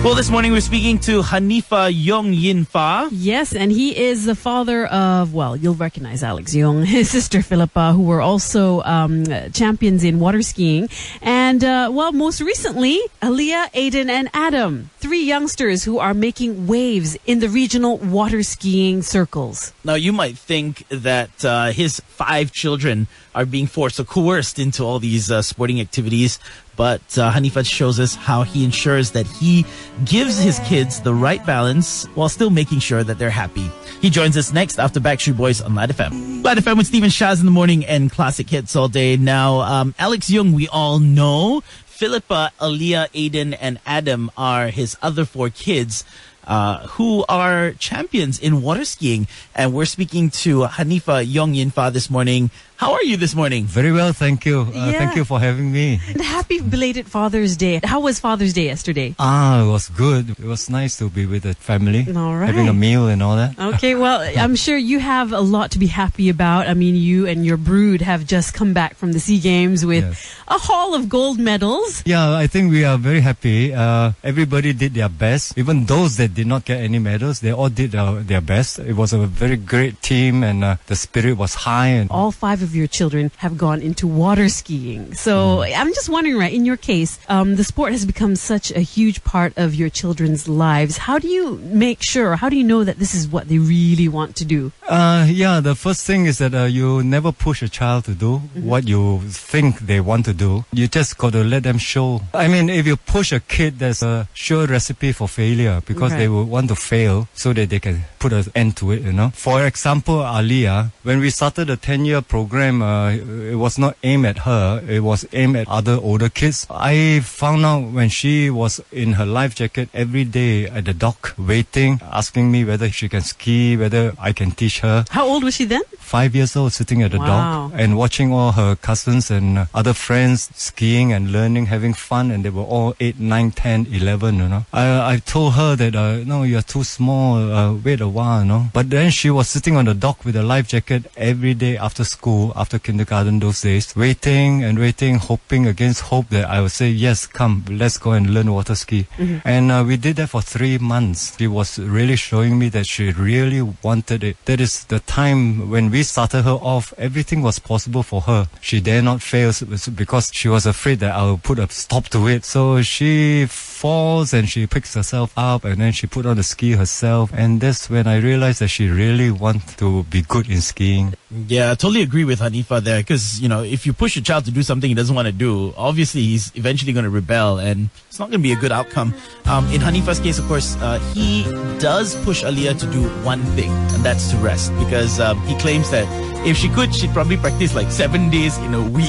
Well, this morning we're speaking to Hanifah Yoong. Yes, and he is the father of, well, you'll recognize Alex Yoong, his sister Philippa, who were also champions in water skiing. And, well, most recently, Aliyah, Aiden, and Adam, 3 youngsters who are making waves in the regional water skiing circles. Now, you might think that his 5 children are being forced or coerced into all these sporting activities. But Hanifah shows us how he ensures that he gives his kids the right balance while still making sure that they're happy. He joins us next after Backstreet Boys on Lite FM. Lite FM with Stephen Shaz in the morning and classic hits all day. Now, Alex Yoong, we all know. Philippa, Aliyah, Aiden, and Adam are his other 4 kids who are champions in water skiing. And we're speaking to Hanifah Yoong this morning. How are you this morning? Very well, thank you. Thank you for having me. And happy belated Father's Day. How was Father's Day yesterday? It was good. It was nice to be with the family. All right. Having a meal and all that. Okay, well, I'm sure you have a lot to be happy about. I mean, you and your brood have just come back from the SEA Games with a haul of gold medals. Yeah, I think we are very happy. Everybody did their best. Even those that did not get any medals, they all did their best. It was a very great team and the spirit was high. And all 5 of your children have gone into water skiing. So I'm just wondering, right, in your case, the sport has become such a huge part of your children's lives. How do you make sure, how do you know that this is what they really want to do? The first thing is that you never push a child to do what you think they want to do. You just got to let them show. I mean, if you push a kid, there's a sure recipe for failure because they will want to fail so that they can put an end to it, you know. For example, Aliyah, when we started the 10-year program, it was not aimed at her, it was aimed at other older kids. I found out when she was in her life jacket every day at the dock, waiting, asking me whether she can ski, whether I can teach her. How old was she then? 5 years old, sitting at the dock and watching all her cousins and other friends skiing and learning, having fun, and they were all 8, 9, 10, 11, you know. I told her that, no, you're too small, wait a while, you know. But then she was sitting on the dock with a life jacket every day after school, after kindergarten those days, waiting and waiting, hoping against hope that I would say, yes, come, let's go and learn water ski. And we did that for 3 months. She was really showing me that she really wanted it. That is the time when we started her off, everything was possible for her. She dare not fail because she was afraid that I would put a stop to it. So she falls and she picks herself up and then she put on the ski herself. And that's when I realized that she really wants to be good in skiing. Yeah, I totally agree with Hanifah there because, you know, if you push a child to do something he doesn't want to do, obviously he's eventually going to rebel and it's not going to be a good outcome. In Hanifah's case, of course, he does push Aliyah to do one thing, and that's to rest, because he claims that if she could, she'd probably practice like 7 days in a week.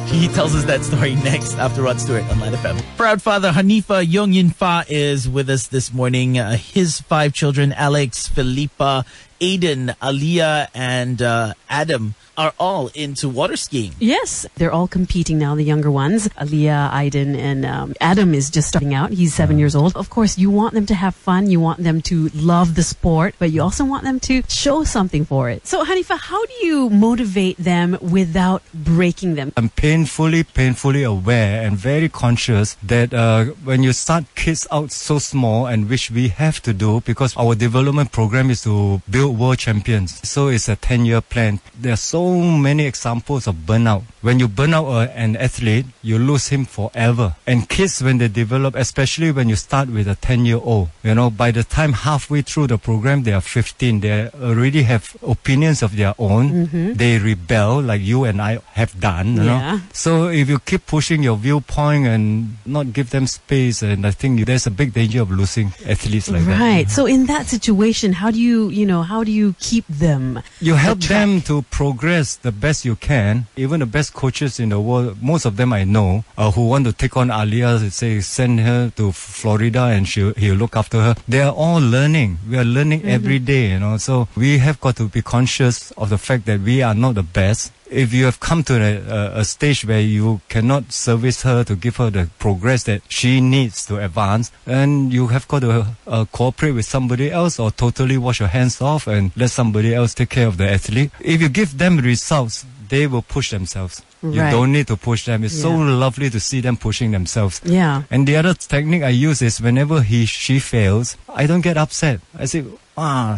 He tells us that story next after Rod Stewart on Lite FM. Proud father Hanifah Yoong is with us this morning. His 5 children, Alex, Philippa, Aiden, Aliyah, and Adam, are all into water skiing. Yes, they're all competing now, the younger ones. Aliyah, Aiden, and Adam is just starting out. He's 7 years old. Of course, you want them to have fun. You want them to love the sport, but you also want them to show something for it. So, Hanifah, how do you motivate them without breaking them? I'm painfully aware and very conscious that when you start kids out so small, and which we have to do because our development program is to build world champions. So it's a 10-year plan. There are so many examples of burnout. When you burn out an athlete, you lose him forever. And kids, when they develop, especially when you start with a 10-year-old, you know, by the time halfway through the program, they are 15. They already have opinions of their own. They rebel like you and I have done, you know. So if you keep pushing your viewpoint and not give them space, and I think there's a big danger of losing athletes like that. Right. So in that situation, how do you keep them? You help them to progress the best you can. Even the best coaches in the world, most of them I know, who want to take on Aliyah, say send her to Florida and he'll look after her. They are all learning. We are learning every day, you know. So we have got to be conscious of the fact that we are not the best. If you have come to a stage where you cannot service her to give her the progress that she needs to advance, then you have got to cooperate with somebody else or totally wash your hands off and let somebody else take care of the athlete. If you give them results, they will push themselves. You Right. don't need to push them. It's so Yeah. lovely to see them pushing themselves. Yeah. And the other technique I use is whenever she fails, I don't get upset. I say,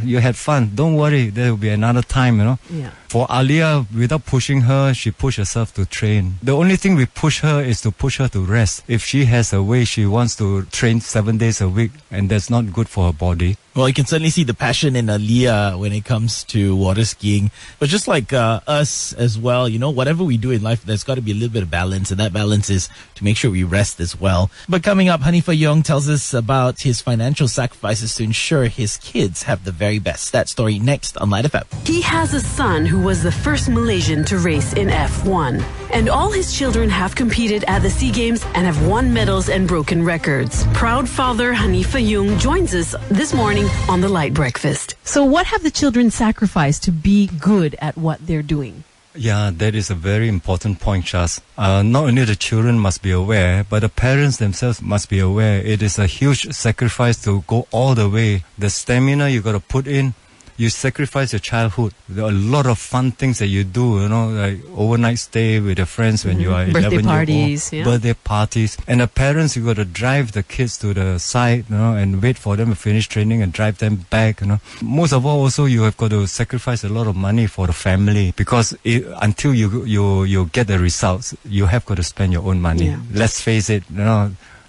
you had fun. Don't worry. There will be another time, Yeah. For Alia, without pushing her, she pushed herself to train. The only thing we push her is to push her to rest. If she has a way she wants to train 7 days a week, and that's not good for her body. Well, you can certainly see the passion in Aliyah when it comes to water skiing. But just like us as well, whatever we do in life, there's got to be a little bit of balance. And that balance is to make sure we rest as well. But coming up, Hanifah Yoong tells us about his financial sacrifices to ensure his kids have the very best. That story next on Lite FM. He has a son who was the first Malaysian to race in F1. And all his children have competed at the SEA Games and have won medals and broken records. Proud father Hanifah Yoong joins us this morning on the Light Breakfast. So what have the children sacrificed to be good at what they're doing? Yeah, that is a very important point, Chas. Not only the children must be aware, but the parents themselves must be aware. It is a huge sacrifice to go all the way. The stamina you got to put in, you sacrifice your childhood. There are a lot of fun things that you do, like overnight stay with your friends when you are 11 Birthday years parties, old. yeah. Birthday parties. And the parents, you got to drive the kids to the site, and wait for them to finish training and drive them back, Most of all, also, you have got to sacrifice a lot of money for the family because until you get the results, you have got to spend your own money. Yeah. Let's face it,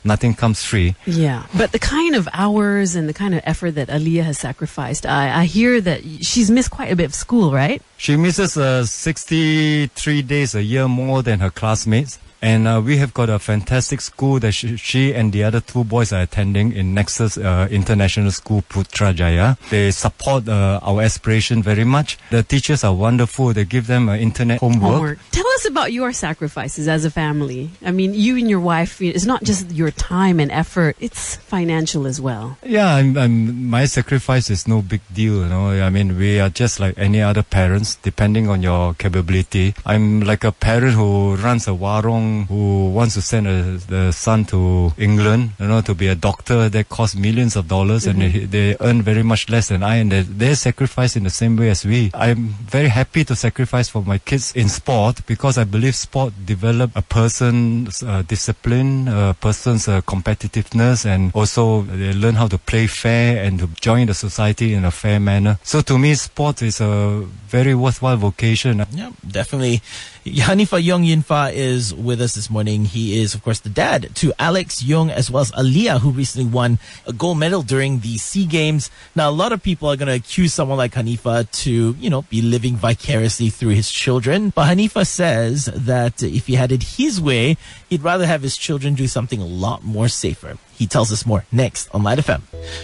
nothing comes free. Yeah, but the kind of hours and the kind of effort that Aliyah has sacrificed, I hear that she's missed quite a bit of school, right? She misses 63 days a year more than her classmates. And we have got a fantastic school that she and the other two boys are attending in Nexus International School, Putrajaya. They support our aspiration very much. The teachers are wonderful. They give them internet homework. Tell us about your sacrifices as a family. I mean, you and your wife, it's not just your time and effort, it's financial as well. Yeah, my sacrifice is no big deal, I mean, we are just like any other parents, depending on your capability. I'm like a parent who runs a warung, who wants to send the son to England, to be a doctor. That costs millions of dollars, and they earn very much less than I, and they sacrifice in the same way as we. I'm very happy to sacrifice for my kids in sport because I believe sport develop a person's discipline, a person's competitiveness, and also they learn how to play fair and to join the society in a fair manner. So to me, sport is a very worthwhile vocation. Yeah, definitely. Hanifah Yoong Yinfa is with us this morning. He is, of course, the dad to Alex Yoong as well as Aliyah, who recently won a gold medal during the SEA Games. Now, a lot of people are going to accuse someone like Hanifah to, be living vicariously through his children. But Hanifah says that if he had it his way, he'd rather have his children do something a lot more safer. He tells us more next on Lite FM.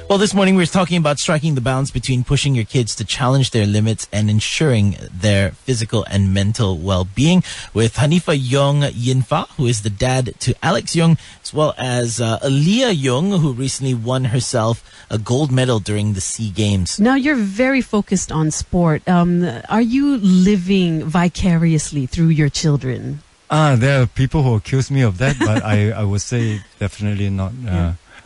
Well, this morning we were talking about striking the balance between pushing your kids to challenge their limits and ensuring their physical and mental well-being with Hanifah Yoong Yinfa, who is the dad to Alex Yoong, as well as Aliyah Yoong, who recently won herself a gold medal during the SEA Games. Now, you're very focused on sport. Are you living vicariously through your children? There are people who accuse me of that, but I would say definitely not.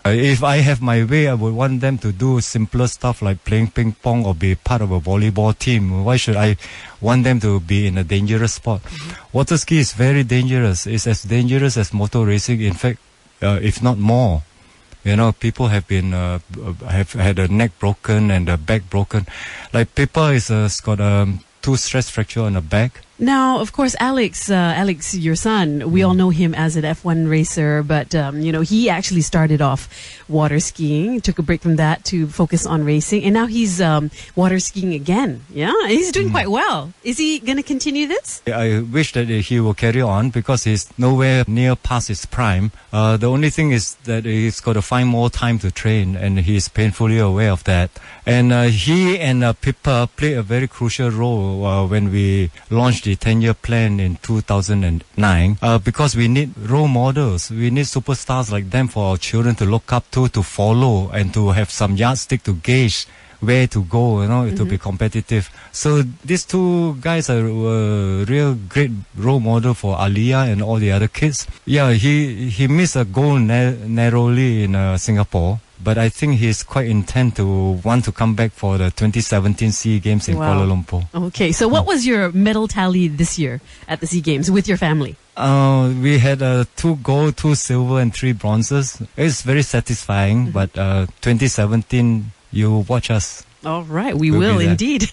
If I have my way, I would want them to do simpler stuff like playing ping pong or be part of a volleyball team. Why should I want them to be in a dangerous sport? Water ski is very dangerous. It's as dangerous as motor racing. In fact, if not more. People have been have had a neck broken and a back broken. Like Pippa is got 2 stress fracture on the back. Now, of course, Alex, your son, we all know him as an F1 racer, but, he actually started off water skiing, took a break from that to focus on racing, and now he's water skiing again. Yeah, he's doing quite well. Is he going to continue this? I wish that he will carry on because he's nowhere near past his prime. The only thing is that he's got to find more time to train, and he's painfully aware of that. And he and Pippa played a very crucial role when we launched the 10-year plan in 2009 because we need role models. We need superstars like them for our children to look up to follow, and to have some yardstick to gauge where to go, to be competitive. So these 2 guys are a real great role model for Aliyah and all the other kids. Yeah, he missed a goal narrowly in Singapore. but I think he's quite intent to want to come back for the 2017 SEA Games in Kuala Lumpur. Okay, so what was your medal tally this year at the SEA Games with your family? We had 2 gold, 2 silver, and 3 bronzes. It's very satisfying, but 2017, you watch us. All right, we will indeed.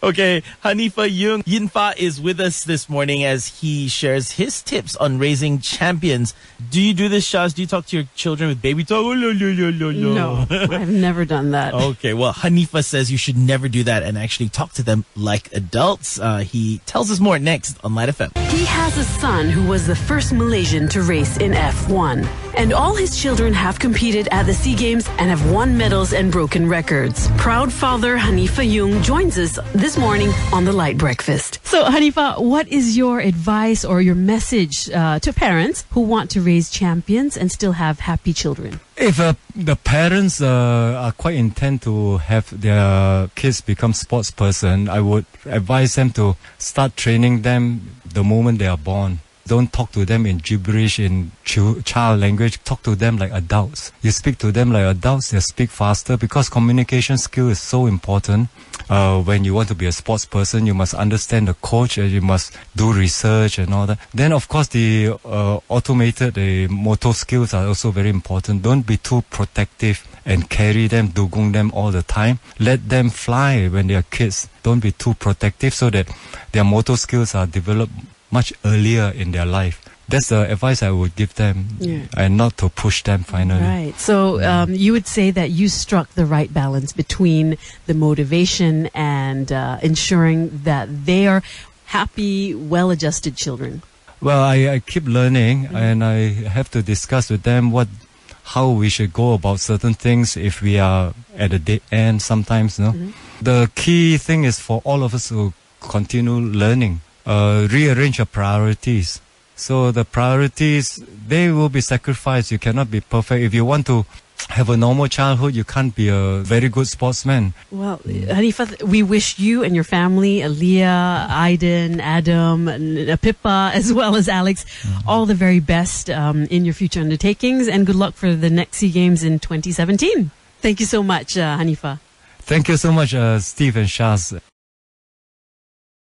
Okay, Hanifah Yoong, Yinfa is with us this morning as he shares his tips on raising champions. Do you do this, Shaz? Do you talk to your children with baby talk? No, I've never done that. Okay, well, Hanifah says you should never do that and actually talk to them like adults. He tells us more next on Lite FM. He has a son who was the first Malaysian to race in F1. And all his children have competed at the SEA Games and have won medals and broken records. Proud father Hanifah Yoong joins us this morning on the Lite Breakfast. So, Hanifah, what is your advice or your message to parents who want to raise champions and still have happy children? If the parents are quite intent to have their kids become sports person, I would advise them to start training them the moment they are born. Don't talk to them in gibberish, in child language. Talk to them like adults. You speak to them like adults, they speak faster because communication skill is so important. When you want to be a sports person, you must understand the coach, and you must do research and all that. Then, of course, the motor skills are also very important. Don't be too protective and carry them, dugong them all the time. Let them fly when they are kids. Don't be too protective so that their motor skills are developed much earlier in their life. That's the advice I would give them, and not to push them finally. Right. So you would say that you struck the right balance between the motivation and ensuring that they are happy, well-adjusted children. Well, I keep learning, and I have to discuss with them how we should go about certain things if we are at a dead end sometimes. The key thing is for all of us to continue learning. Rearrange your priorities. So the priorities, they will be sacrificed. You cannot be perfect. If you want to have a normal childhood, you can't be a very good sportsman. Well, Hanifah, we wish you and your family, Aaliyah, Aiden, Adam, Pippa, as well as Alex, all the very best in your future undertakings, and good luck for the next SEA Games in 2017. Thank you so much, Hanifah. Thank you so much, Steve and Shaz.